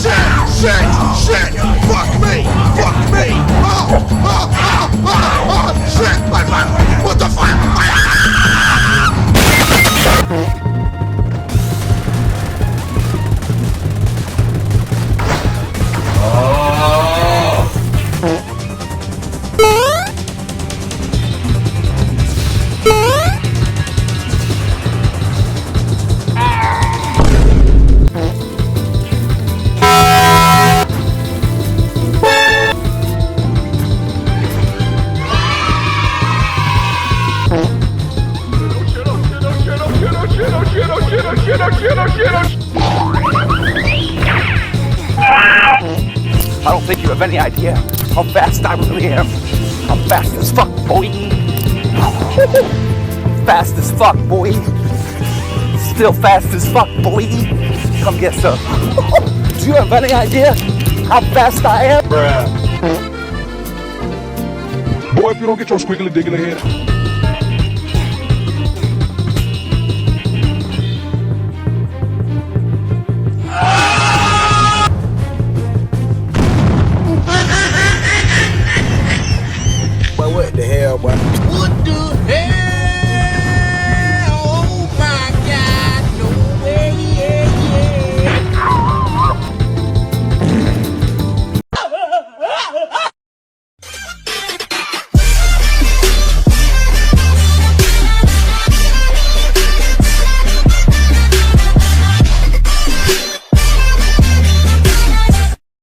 shit, fuck me, shit, what the fuck? I don't think you have any idea how fast I really am. I'm fast as fuck, boy. Fast as fuck, boy. Still fast as fuck, boy. Come get some. Do you have any idea how fast I am? Bruh. Boy, if you don't get your squiggly diggly head